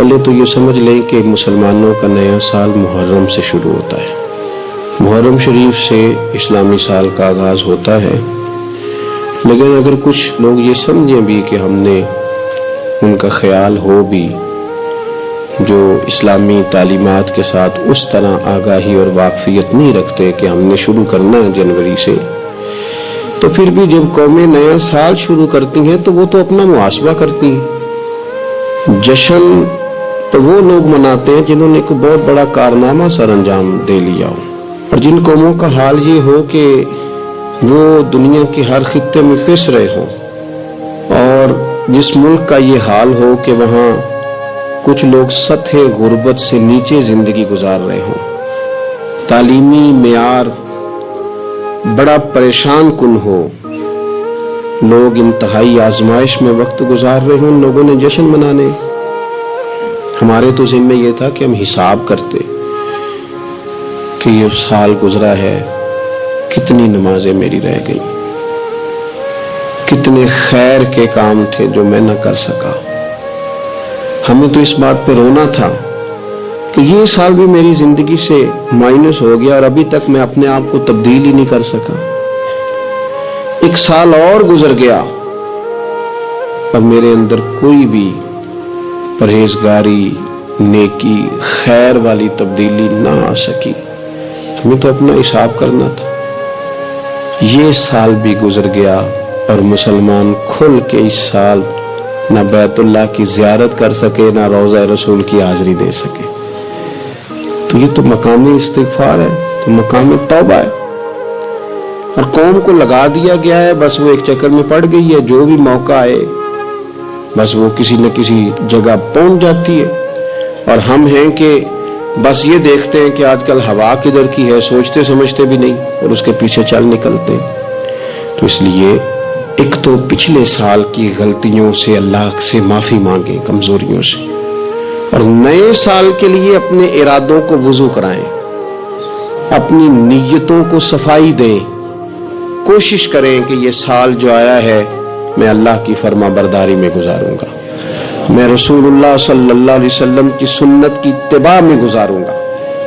پہلے تو یہ سمجھ لیں کہ مسلمانوں کا نیا سال محرم سے شروع ہوتا ہے۔ محرم شریف سے اسلامی سال کا آغاز ہوتا ہے، لیکن اگر کچھ لوگ یہ سمجھیں بھی کہ ہم نے ان کا خیال ہو بھی جو اسلامی تعلیمات کے ساتھ اس طرح آگاہی اور واقفیت نہیں رکھتے کہ ہم نے شروع کرنا ہے جنوری سے، تو پھر بھی جب قومیں نیا سال شروع کرتی ہیں تو وہ تو اپنا محاسبہ کرتی ہیں۔ جشن تو وہ لوگ مناتے ہیں جنہوں نے ایک بہت بڑا کارنامہ سر انجام دے لیا ہو، اور جن قوموں کا حال یہ ہو کہ وہ دنیا کے ہر خطے میں پس رہے ہوں، اور جس ملک کا یہ حال ہو کہ وہاں کچھ لوگ سطح غربت سے نیچے زندگی گزار رہے ہوں، تعلیمی معیار بڑا پریشان کن ہو، لوگ انتہائی آزمائش میں وقت گزار رہے ہوں، لوگوں نے جشن منانے۔ ہمارے تو ذمہ یہ تھا کہ ہم حساب کرتے کہ یہ سال گزرا ہے، کتنی نمازیں میری رہ گئی، کتنے خیر کے کام تھے جو میں نہ کر سکا۔ ہمیں تو اس بات پہ رونا تھا کہ یہ سال بھی میری زندگی سے مائنس ہو گیا اور ابھی تک میں اپنے آپ کو تبدیل ہی نہیں کر سکا۔ ایک سال اور گزر گیا اور میرے اندر کوئی بھی پرہیزگاری، نیکی، خیر والی تبدیلی نہ آ سکی۔ ہمیں تو اپنا حساب کرنا تھا۔ یہ سال بھی گزر گیا اور مسلمان کھل کے اس سال نہ بیت اللہ کی زیارت کر سکے، نہ روضہ رسول کی حاضری دے سکے۔ تو یہ تو مقامی استغفار ہے، تو مقامی توبہ ہے، اور قوم کو لگا دیا گیا ہے، بس وہ ایک چکر میں پڑ گئی ہے، جو بھی موقع آئے بس وہ کسی نہ کسی جگہ پہنچ جاتی ہے، اور ہم ہیں کہ بس یہ دیکھتے ہیں کہ آج کل ہوا کدھر کی ہے، سوچتے سمجھتے بھی نہیں اور اس کے پیچھے چل نکلتے ہیں۔ تو اس لیے ایک تو پچھلے سال کی غلطیوں سے اللہ سے معافی مانگیں، کمزوریوں سے، اور نئے سال کے لیے اپنے ارادوں کو وضو کرائیں، اپنی نیتوں کو صفائی دیں، کوشش کریں کہ یہ سال جو آیا ہے میں اللہ کی فرما برداری میں گزاروں گا، میں رسول اللہ صلی اللہ علیہ وسلم کی سنت کی اتباع میں گزاروں گا،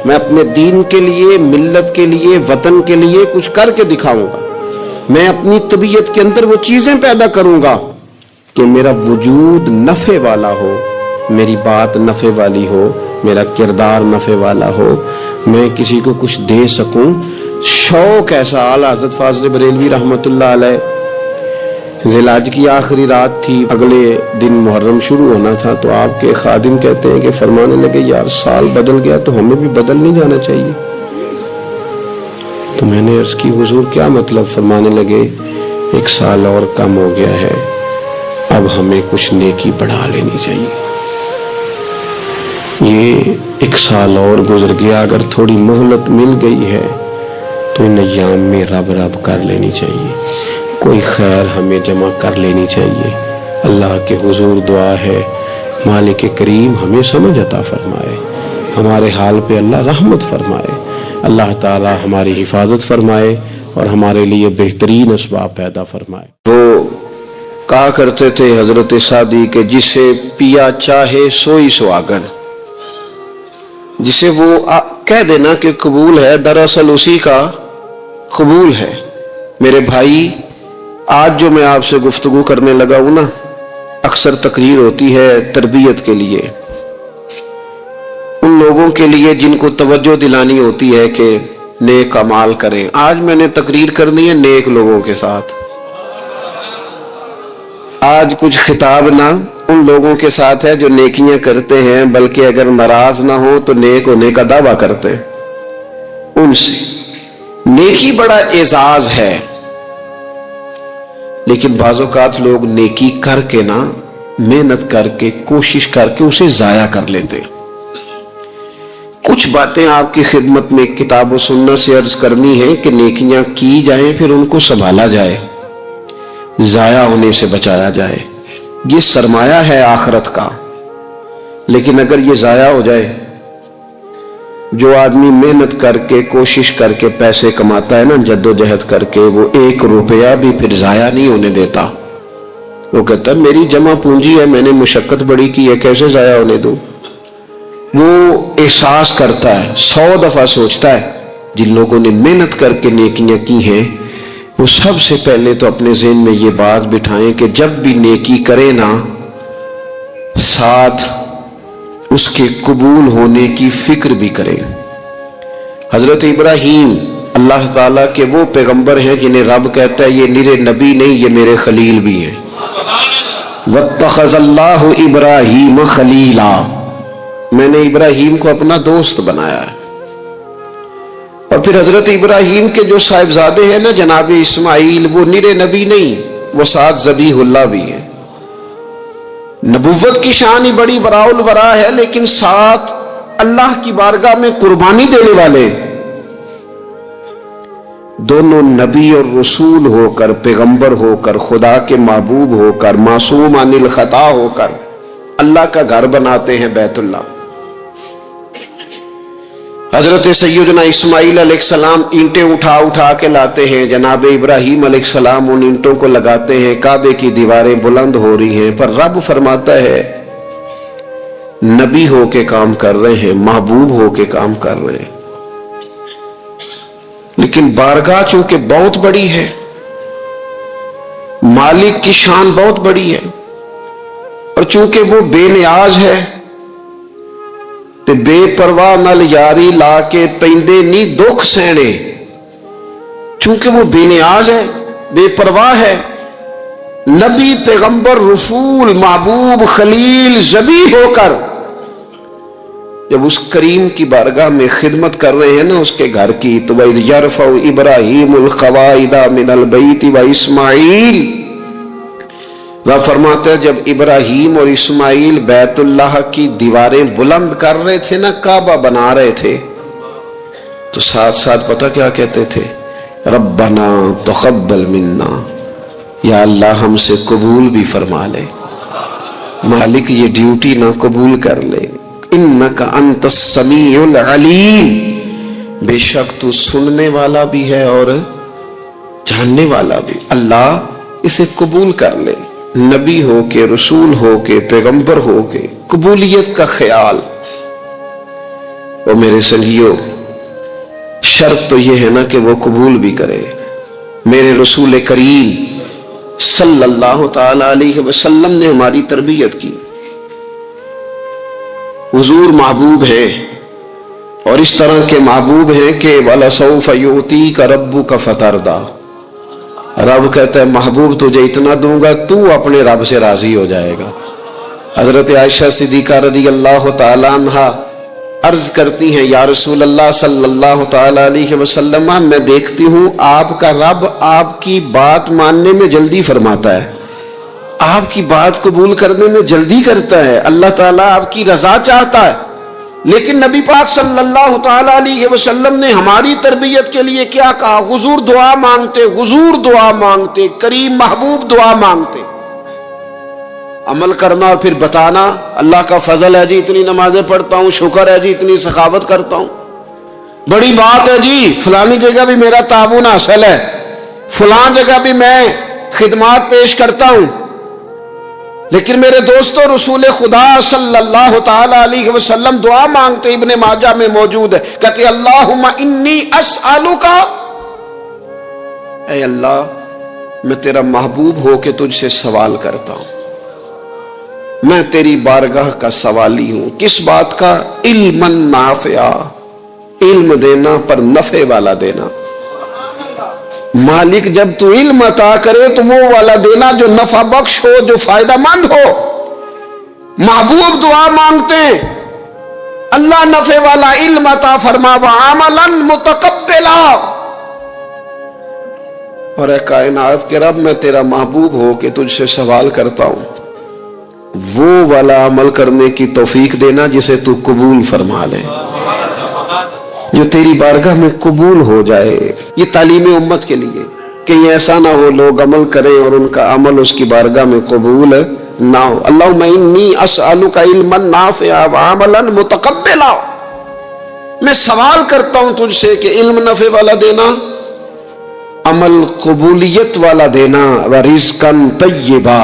میں اپنے دین کے لیے، ملت کے لیے، وطن کے لیے کچھ کر کے دکھاؤں گا، میں اپنی طبیعت کے اندر وہ چیزیں پیدا کروں گا کہ میرا وجود نفع والا ہو، میری بات نفع والی ہو، میرا کردار نفع والا ہو، میں کسی کو کچھ دے سکوں۔ شوق ایسا، اعلیٰ حضرت فاضل بریلوی رحمت اللہ علیہ، ذی الحج کی آخری رات تھی، اگلے دن محرم شروع ہونا تھا، تو آپ کے خادم کہتے ہیں کہ فرمانے لگے یار سال بدل گیا تو ہمیں بھی بدل نہیں جانا چاہیے۔ تو میں نے عرض کی حضور کیا مطلب؟ فرمانے لگے ایک سال اور کم ہو گیا ہے، اب ہمیں کچھ نیکی بڑھا لینی چاہیے۔ یہ ایک سال اور گزر گیا، اگر تھوڑی مہلت مل گئی ہے تو ان ایام میں رب کر لینی چاہیے، کوئی خیر ہمیں جمع کر لینی چاہیے۔ اللہ کے حضور دعا ہے مالک کریم ہمیں سمجھ عطا فرمائے، ہمارے حال پہ اللہ رحمت فرمائے، اللہ تعالی ہماری حفاظت فرمائے اور ہمارے لیے بہترین اسباب پیدا فرمائے۔ وہ کہا کرتے تھے حضرت سعدی کہ جسے پیا چاہے سوئی سہاگن، جسے وہ کہہ دینا کہ قبول ہے دراصل اسی کا قبول ہے۔ میرے بھائی، آج جو میں آپ سے گفتگو کرنے لگا ہوں نا، اکثر تقریر ہوتی ہے تربیت کے لیے، ان لوگوں کے لیے جن کو توجہ دلانی ہوتی ہے کہ نیک اعمال کریں۔ آج میں نے تقریر کرنی ہے نیک لوگوں کے ساتھ، آج کچھ خطاب نہ ان لوگوں کے ساتھ ہے جو نیکیاں کرتے ہیں، بلکہ اگر ناراض نہ ہو تو نیک ہونے کا دعویٰ کرتے ہیں، ان سے۔ نیکی بڑا اعزاز ہے، لیکن بعض اوقات لوگ نیکی کر کے نا، محنت کر کے، کوشش کر کے اسے ضائع کر لیتے۔ کچھ باتیں آپ کی خدمت میں کتاب و سنت سے عرض کرنی ہے کہ نیکیاں کی جائیں، پھر ان کو سنبھالا جائے، ضائع ہونے سے بچایا جائے۔ یہ سرمایہ ہے آخرت کا، لیکن اگر یہ ضائع ہو جائے، جو آدمی محنت کر کے، کوشش کر کے پیسے کماتا ہے نا، جد و جہد کر کے، وہ 1 روپیہ بھی پھر ضائع نہیں ہونے دیتا۔ وہ کہتا ہے میری جمع پونجی ہے، میں نے مشقت بڑی کی ہے، کیسے ضائع ہونے دوں؟ وہ احساس کرتا ہے، 100 دفعہ سوچتا ہے جن لوگوں نے محنت کر کے نیکیاں کی ہیں وہ سب سے پہلے تو اپنے ذہن میں یہ بات بٹھائیں کہ جب بھی نیکی کرے نا ساتھ اس کے قبول ہونے کی فکر بھی کرے۔ حضرت ابراہیم اللہ تعالیٰ کے وہ پیغمبر ہیں جنہیں رب کہتا ہے یہ میرے نبی نہیں، یہ میرے خلیل بھی ہیں۔ وَاتَّخَذَ اللَّهُ إِبْرَاهِيمَ خَلِيلًا، میں نے ابراہیم کو اپنا دوست بنایا ہے۔ اور پھر حضرت ابراہیم کے جو صاحبزادے ہیں نا جناب اسماعیل، وہ نرے نبی نہیں، وہ ساتھ ذبیح اللہ بھی ہیں۔ نبوت کی شان ہی بڑی وراء الورا ہے، لیکن ساتھ اللہ کی بارگاہ میں قربانی دینے والے دونوں نبی اور رسول ہو کر، پیغمبر ہو کر، خدا کے محبوب ہو کر، معصوم عن الخطا ہو کر اللہ کا گھر بناتے ہیں بیت اللہ۔ حضرت سیدنا اسماعیل علیہ السلام اینٹیں اٹھا اٹھا کے لاتے ہیں، جناب ابراہیم علیہ السلام ان اینٹوں کو لگاتے ہیں، کعبے کی دیواریں بلند ہو رہی ہیں، پر رب فرماتا ہے نبی ہو کے کام کر رہے ہیں، محبوب ہو کے کام کر رہے ہیں، لیکن بارگاہ چونکہ بہت بڑی ہے، مالک کی شان بہت بڑی ہے، اور چونکہ وہ بے نیاز ہے تے بے پرواہ نال یاری لا کے پیندے نہیں دکھ سہنے، چونکہ وہ بے نیاز ہے، بے پرواہ ہے، نبی، پیغمبر، رسول، محبوب، خلیل، ذبیح ہو کر جب اس کریم کی بارگاہ میں خدمت کر رہے ہیں نا اس کے گھر کی، تو وَإِذْ يَرْفَعُ إِبْرَاهِيمُ الْقَوَاعِدَ مِنَ الْبَيْتِ وَإِسْمَاعِيلُ، رب فرماتا ہے جب ابراہیم اور اسماعیل بیت اللہ کی دیواریں بلند کر رہے تھے نا، کعبہ بنا رہے تھے، تو ساتھ ساتھ پتہ کیا کہتے تھے؟ ربنا تقبل منا، یا اللہ ہم سے قبول بھی فرما لے، مالک یہ ڈیوٹی نہ قبول کر لے، انک انت السمیع العلیم، بے شک تو سننے والا بھی ہے اور جاننے والا بھی، اللہ اسے قبول کر لے، نبی ہو کے، رسول ہو کے، پیغمبر ہو کے، قبولیت کا خیال۔ اور میرے سنگیو شرط تو یہ ہے نا کہ وہ قبول بھی کرے۔ میرے رسول کریم صلی اللہ تعالی علیہ وسلم نے ہماری تربیت کی، حضور محبوب ہے، اور اس طرح کے محبوب ہیں کہ وَلَسَوْفَ يُؤْتِيكَ رَبُّكَ فَتَرْضَىٰ، رب کہتا ہے محبوب تجھے اتنا دوں گا تو اپنے رب سے راضی ہو جائے گا۔ حضرت عائشہ صدیقہ رضی اللہ تعالی عنہا عرض کرتی ہیں یا رسول اللہ صلی اللہ تعالی علیہ وسلم، میں دیکھتی ہوں آپ کا رب آپ کی بات ماننے میں جلدی فرماتا ہے، آپ کی بات قبول کرنے میں جلدی کرتا ہے، اللہ تعالیٰ آپ کی رضا چاہتا ہے، لیکن نبی پاک صلی اللہ تعالی علیہ وسلم نے ہماری تربیت کے لیے کیا کہا؟ حضور دعا مانگتے، حضور دعا مانگتے، کریم محبوب دعا مانگتے، عمل کرنا اور پھر بتانا اللہ کا فضل ہے جی اتنی نمازیں پڑھتا ہوں، شکر ہے جی اتنی سخاوت کرتا ہوں، بڑی بات ہے جی فلانی جگہ بھی میرا تعاون حاصل ہے، فلان جگہ بھی میں خدمات پیش کرتا ہوں، لیکن میرے دوستو رسول خدا صلی اللہ تعالی علیہ وسلم دعا مانگتے، ابن ماجہ میں موجود ہے، کہتے اللہم انی اسألک، اے اللہ میں تیرا محبوب ہو کے تجھ سے سوال کرتا ہوں، میں تیری بارگاہ کا سوالی ہوں، کس بات کا؟ علما نافعا، علم دینا پر نفع والا دینا، مالک جب تو علم عطا کرے تو وہ والا دینا جو نفع بخش ہو، جو فائدہ مند ہو۔ محبوب دعا مانگتے ہیں اللہ نفع والا علم عطا فرما وعملا متقبلا، اور اے کائنات کے رب میں تیرا محبوب ہو کے تجھ سے سوال کرتا ہوں وہ والا عمل کرنے کی توفیق دینا جسے تو قبول فرما لے، جو تیری بارگاہ میں قبول ہو جائے۔ یہ تعلیم امت کے لیے کہ ایسا نہ ہو لوگ عمل کریں اور ان کا عمل اس کی بارگاہ میں قبول نہ ہو۔ اللہم انی اسألک علما نافعا وعملا متقبلا، میں سوال کرتا ہوں تجھ سے کہ علم نفع والا دینا، عمل قبولیت والا دینا، ورزقا طیبا،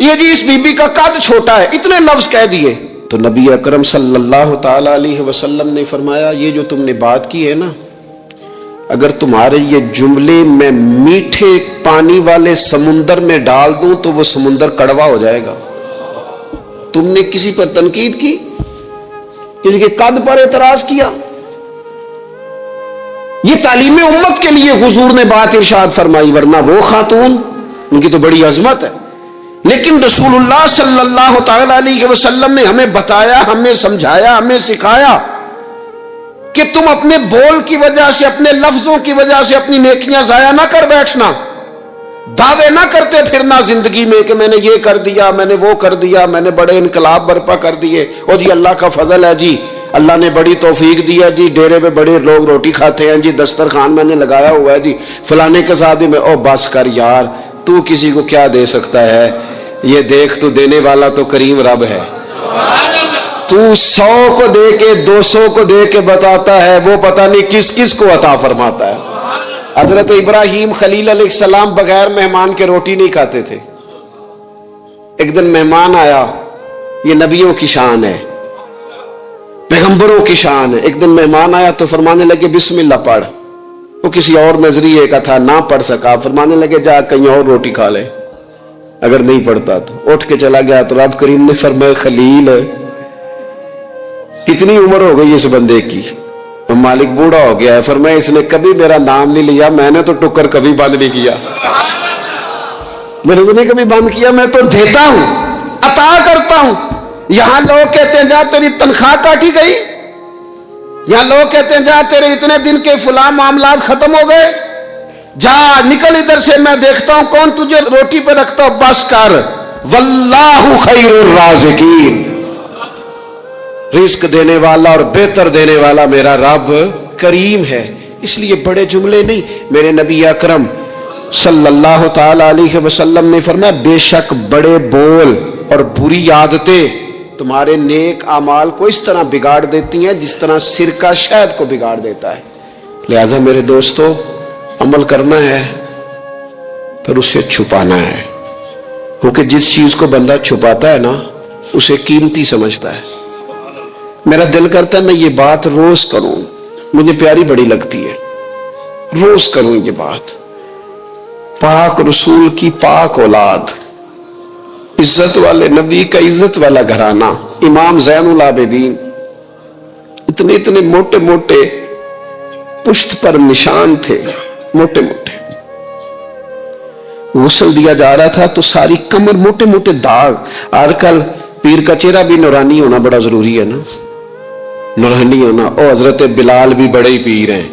یہ جی اس بی کا قد چھوٹا ہے، اتنے لفظ کہہ دیے۔ تو نبی اکرم صلی اللہ تعالی علیہ وسلم نے فرمایا یہ جو تم نے بات کی ہے نا، اگر تمہارے یہ جملے میں میٹھے پانی والے سمندر میں ڈال دوں تو وہ سمندر کڑوا ہو جائے گا۔ تم نے کسی پر تنقید کی، کسی کے قد پر اعتراض کیا، یہ تعلیم امت کے لیے حضور نے بات ارشاد فرمائی، ورنہ وہ خاتون ان کی تو بڑی عظمت ہے، لیکن رسول اللہ صلی اللہ تعالی علیہ وسلم نے ہمیں بتایا، ہمیں سمجھایا، ہمیں سکھایا کہ تم اپنے بول کی وجہ سے، اپنے لفظوں کی وجہ سے اپنی نیکیاں ضائع نہ کر بیٹھنا، دعوے نہ کرتے پھرنا زندگی میں کہ میں نے یہ کر دیا، میں نے وہ کر دیا، میں نے بڑے انقلاب برپا کر دیے، اور جی اللہ کا فضل ہے جی، اللہ نے بڑی توفیق دی ہے جی، ڈیرے پہ بڑے لوگ روٹی کھاتے ہیں جی، دسترخوان میں نے لگایا ہوا ہے جی، فلانے کے ساتھ بھی میں، او بس کر یار، تو کسی کو کیا دے سکتا ہے، یہ دیکھ تو دینے والا تو کریم رب ہے، تو 100 کو دے کے 200 کو دے کے بتاتا ہے، وہ پتہ نہیں کس کس کو عطا فرماتا ہے۔ حضرت ابراہیم خلیل علیہ السلام بغیر مہمان کے روٹی نہیں کھاتے تھے۔ ایک دن مہمان آیا، یہ نبیوں کی شان ہے، پیغمبروں کی شان ہے۔ ایک دن مہمان آیا تو فرمانے لگے بسم اللہ پڑھ، وہ کسی اور نظریے کا تھا، نہ پڑھ سکا، فرمانے لگے جا کہیں اور روٹی کھا لے، اگر نہیں پڑھتا تو اٹھ کے چلا گیا۔ تو رب کریم نے فرمایا خلیل کتنی عمر ہو گئی اس بندے کی؟ مالک بوڑھا ہو گیا ہے، فرمایا اس نے کبھی میرا نام نہیں لیا، میں نے تو ٹکر کبھی بند نہیں کیا، میں نے تو نہیں کبھی بند کیا، میں تو دیتا ہوں، عطا کرتا ہوں۔ یہاں لوگ کہتے ہیں جا تیری تنخواہ کاٹی گئی، یہاں لوگ کہتے ہیں جا تیرے اتنے دن کے فلاں معاملات ختم ہو گئے، جا نکل ادھر سے، میں دیکھتا ہوں کون تجھے روٹی پہ رکھتا ہوں، بس کر، واللہ خیر الرازقین، رزق دینے والا اور بہتر دینے والا میرا رب کریم ہے۔ اس لیے بڑے جملے نہیں، میرے نبی اکرم صلی اللہ تعالی علیہ وسلم نے فرمایا بے شک بڑے بول اور بری عادتیں تمہارے نیک اعمال کو اس طرح بگاڑ دیتی ہیں جس طرح سرکہ شہد کو بگاڑ دیتا ہے۔ لہذا میرے دوستو، عمل کرنا ہے پھر اسے چھپانا ہے، کیونکہ جس چیز کو بندہ چھپاتا ہے نا اسے قیمتی سمجھتا ہے۔ میرا دل کرتا ہے میں یہ بات روز کروں، مجھے پیاری بڑی لگتی ہے، روز کروں یہ بات۔ پاک رسول کی پاک اولاد، عزت والے نبی کا عزت والا گھرانہ، امام زین العابدین، اتنے اتنے موٹے موٹے پشت پر نشان تھے، موٹے موٹے، غسل دیا جا رہا تھا تو ساری کمر موٹے موٹے داغ۔ آج کل پیر کا چہرہ بھی نورانی ہونا بڑا ضروری ہے نا، نورانی ہونا۔ او حضرت بلال بھی بڑے پیر ہیں،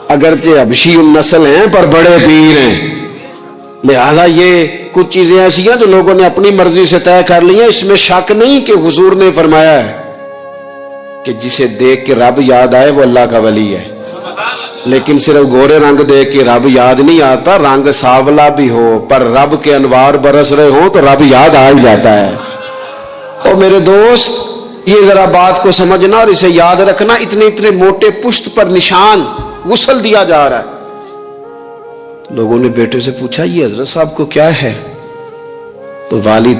اگرچہ حبشی النسل ہیں پر بڑے پیر ہیں۔ لہذا یہ کچھ چیزیں ایسی ہیں جو لوگوں نے اپنی مرضی سے طے کر لی ہیں، اس میں شک نہیں کہ حضور نے فرمایا ہے کہ جسے دیکھ کے رب یاد آئے وہ اللہ کا ولی ہے، لیکن صرف گورے رنگ دیکھ کے رب یاد نہیں آتا، رنگ سانولا بھی ہو پر رب کے انوار برس رہے ہوں تو رب یاد آ ہی جاتا ہے۔ اور میرے دوست، یہ ذرا بات کو سمجھنا اور اسے یاد رکھنا، اتنے اتنے موٹے پشت پر نشان، غسل دیا جا رہا ہے۔ لوگوں نے بیٹے سے پوچھا یہ حضرت صاحب کو کیا ہے؟ تو والد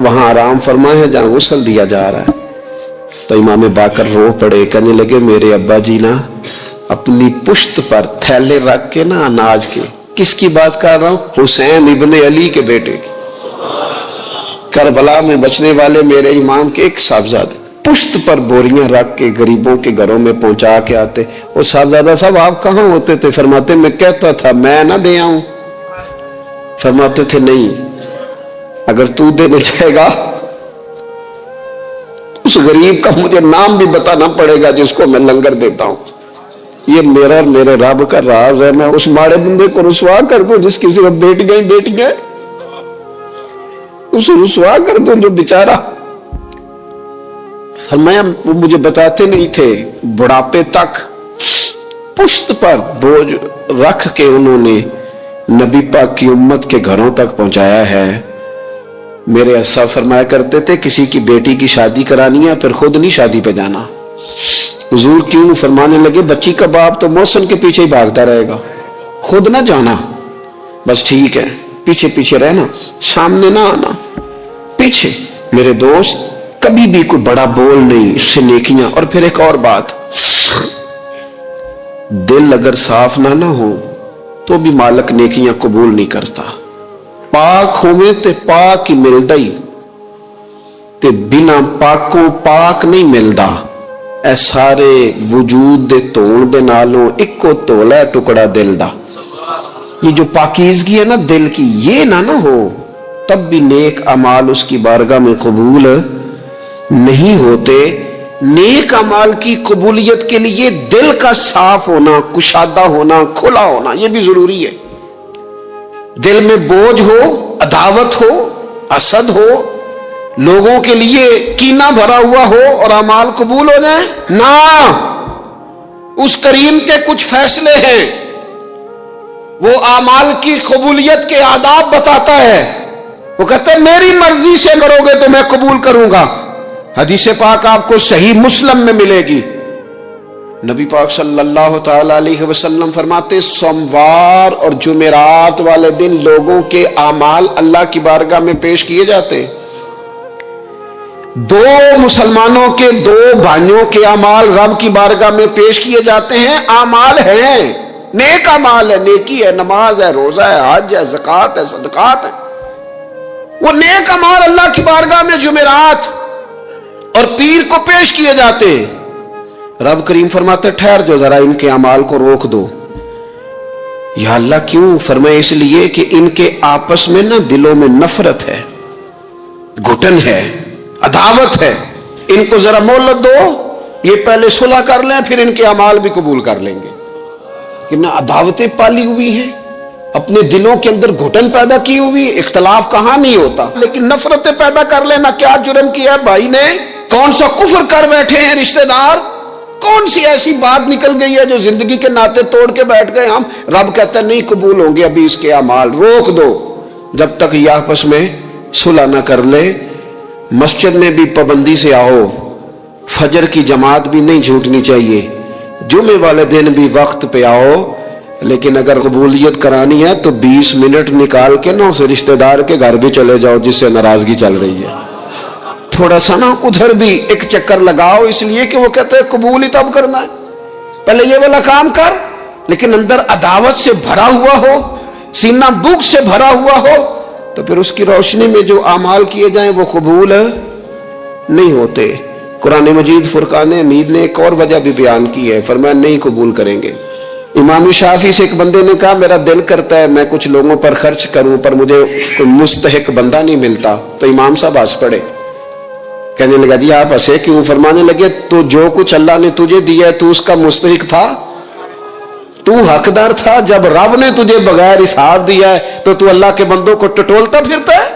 وہاں آرام فرمائے ہیں جہاں غسل دیا جا رہا ہے۔ تو امام باقر رو پڑے، کہنے لگے میرے ابا جی نا اپنی پشت پر تھیلے رکھ کے نا اناج کے، کس کی بات کر رہا ہوں؟ حسین ابن علی کے بیٹے کی، کربلا میں بچنے والے میرے امام کے ایک صاحبزادے، پشت پر بوریاں رکھ کے غریبوں کے گھروں میں پہنچا کے آتے۔ اور صاحبزادہ صاحب آپ کہاں ہوتے تھے؟ فرماتے میں کہتا تھا میں نہ دے آؤں، فرماتے تھے نہیں، اگر تو دینے جائے گا اس غریب کا مجھے نام بھی بتانا پڑے گا جس کو میں لنگر دیتا ہوں۔ یہ میرا اور میرے رب کا راز ہے، میں اس ماڑے بندے کو رسوا کر دوں جس کی صرف بیٹیاں، اسے رسوا کر دوں جو بیچارہ۔ فرمایا وہ مجھے بتاتے نہیں تھے، بڑھاپے تک پشت پر بوجھ رکھ کے انہوں نے نبی پاک کی امت کے گھروں تک پہنچایا ہے۔ میرے اسا فرمایا کرتے تھے کسی کی بیٹی کی شادی کرانی ہے پھر خود نہیں شادی پہ جانا۔ حضور کیوں؟ فرمانے لگے بچی کا باپ تو محسن کے پیچھے ہی بھاگتا رہے گا، خود نہ جانا، بس ٹھیک ہے پیچھے پیچھے رہنا, سامنے نہ آنا, پیچھے. میرے دوست کبھی بھی کوئی بڑا بول نہیں, اس سے نیکیاں. اور پھر ایک اور بات, دل اگر صاف نہ ہو تو بھی مالک نیکیاں قبول نہیں کرتا. پاک ہوئے تے پاک ہی ملدا ہی, تے بنا پاکوں پاک نہیں ملدا. اے سارے وجود دے تون دے نالوں اکو تولا ہے ٹکڑا دل دا. یہ جو پاکیزگی ہے نا دل کی, یہ نہ ہو تب بھی نیک اعمال اس کی بارگاہ میں قبول نہیں ہوتے. نیک اعمال کی قبولیت کے لیے دل کا صاف ہونا, کشادہ ہونا, کھلا ہونا, یہ بھی ضروری ہے. دل میں بوجھ ہو, عداوت ہو, حسد ہو, لوگوں کے لیے کینہ بھرا ہوا ہو اور اعمال قبول ہو جائیں نہ. اس کریم کے کچھ فیصلے ہیں, وہ اعمال کی قبولیت کے آداب بتاتا ہے. وہ کہتا ہے میری مرضی سے کرو گے تو میں قبول کروں گا. حدیث پاک آپ کو صحیح مسلم میں ملے گی. نبی پاک صلی اللہ تعالی علیہ وسلم فرماتے سوموار اور جمعرات والے دن لوگوں کے اعمال اللہ کی بارگاہ میں پیش کیے جاتے. دو مسلمانوں کے, دو بھائیوں کے اعمال رب کی بارگاہ میں پیش کیے جاتے ہیں. اعمال ہیں, نیک اعمال ہے, نیکی ہے, نماز ہے, روزہ ہے, حج ہے, زکوٰۃ ہے, صدقات ہے. وہ نیک اعمال اللہ کی بارگاہ میں جمعرات اور پیر کو پیش کیے جاتے. رب کریم فرماتے ٹھہر جو ذرا, ان کے اعمال کو روک دو. یا اللہ کیوں؟ فرمائے اس لیے کہ ان کے آپس میں نا دلوں میں نفرت ہے, گھٹن ہے, عداوت ہے. ان کو ذرا مہلت دو, یہ پہلے صلح کر لیں پھر ان کے اعمال بھی قبول کر لیں گے. کہ نہ عداوتیں پالی ہوئی ہیں, اپنے دلوں کے اندر گھٹن پیدا کی ہوئی. اختلاف کہاں نہیں ہوتا, لیکن نفرتیں پیدا کر لینا. کیا جرم کیا ہے بھائی نے, کون سا کفر کر بیٹھے ہیں رشتہ دار, کون سی ایسی بات نکل گئی ہے جو زندگی کے ناطے توڑ کے بیٹھ گئے ہم. رب کہتا ہے نہیں قبول ہوں گے ابھی اس کے اعمال, روک دو جب تک یہ آپس میں صلح نہ کر لے. مسجد میں بھی پابندی سے آؤ, فجر کی جماعت بھی نہیں چھوٹنی چاہیے, جمعے والے دن بھی وقت پہ آؤ. لیکن اگر قبولیت کرانی ہے تو 20 منٹ نکال کے نا اسے رشتہ دار کے گھر بھی چلے جاؤ جس سے ناراضگی چل رہی ہے. تھوڑا سا نا ادھر بھی ایک چکر لگاؤ, اس لیے کہ وہ کہتے ہیں قبول ہی تب کرنا ہے, پہلے یہ والا کام کر. لیکن اندر عداوت سے بھرا ہوا ہو, سینہ بھوک سے بھرا ہوا ہو, تو پھر اس کی روشنی میں جو اعمال کیے جائیں وہ قبول نہیں ہوتے. قرآن مجید فرقان حمید نے ایک اور وجہ بھی بیان کی ہے, فرمایا نہیں قبول کریں گے. امام شافعی سے ایک بندے نے کہا میرا دل کرتا ہے میں کچھ لوگوں پر خرچ کروں پر مجھے کوئی مستحق بندہ نہیں ملتا. تو امام صاحب ہنس پڑے, کہنے لگا جی آپ ہنسے کیوں؟ فرمانے لگے تو جو کچھ اللہ نے تجھے دیا ہے تو اس کا مستحق تھا, تو حقدار تھا. جب رب نے تجھے بغیر حساب دیا ہے تو اللہ کے بندوں کو ٹٹولتا پھرتا ہے.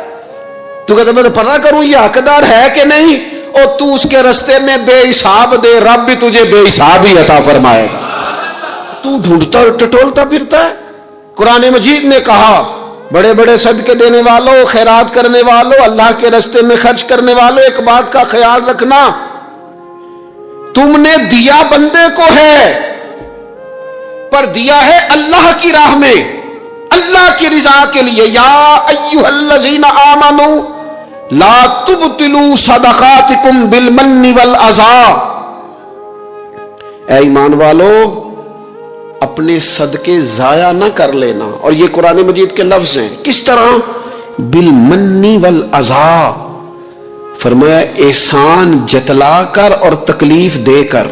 تو کہتا میں پتہ کروں یہ حقدار ہے کہ نہیں, اور تو اس کے رستے میں بے حساب دے, رب بھی تجھے بے حساب ہی عطا فرمائے گا. تو ڈھونڈتا اور ٹٹولتا پھرتا ہے. قرآن مجید نے کہا بڑے بڑے صدقے دینے والوں, خیرات کرنے والوں, اللہ کے رستے میں خرچ کرنے والوں, ایک بات کا خیال رکھنا, تم نے دیا بندے کو ہے پر دیا ہے اللہ کی راہ میں, اللہ کی رضا کے لیے. یا ایھا الذین آمنوا لا تبطلوا صدقاتکم بالمن والعذا, اے ایمان والو اپنے صدقے ضائع نہ کر لینا. اور یہ قرآن مجید کے لفظ ہیں. کس طرح؟ بالمن والعذا, فرمایا احسان جتلا کر اور تکلیف دے کر.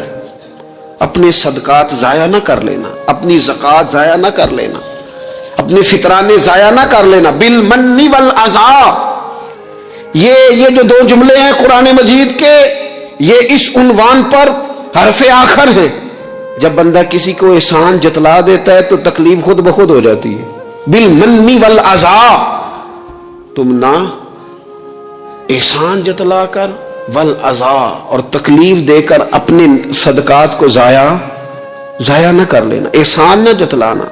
اپنے صدقات ضائع نہ کر لینا, اپنی زکوٰۃ ضائع نہ کر لینا, اپنے فطرانے ضائع نہ کر لینا. بالمن والعذا, یہ جو دو جملے ہیں قرآن مجید کے, یہ اس عنوان پر حرف آخر ہے. جب بندہ کسی کو احسان جتلا دیتا ہے تو تکلیف خود بخود ہو جاتی ہے. بالمن والعذا, تم نہ احسان جتلا کر والعذا اور تکلیف دے کر اپنے صدقات کو ضائع نہ کر لینا, احسان نہ جتلانا.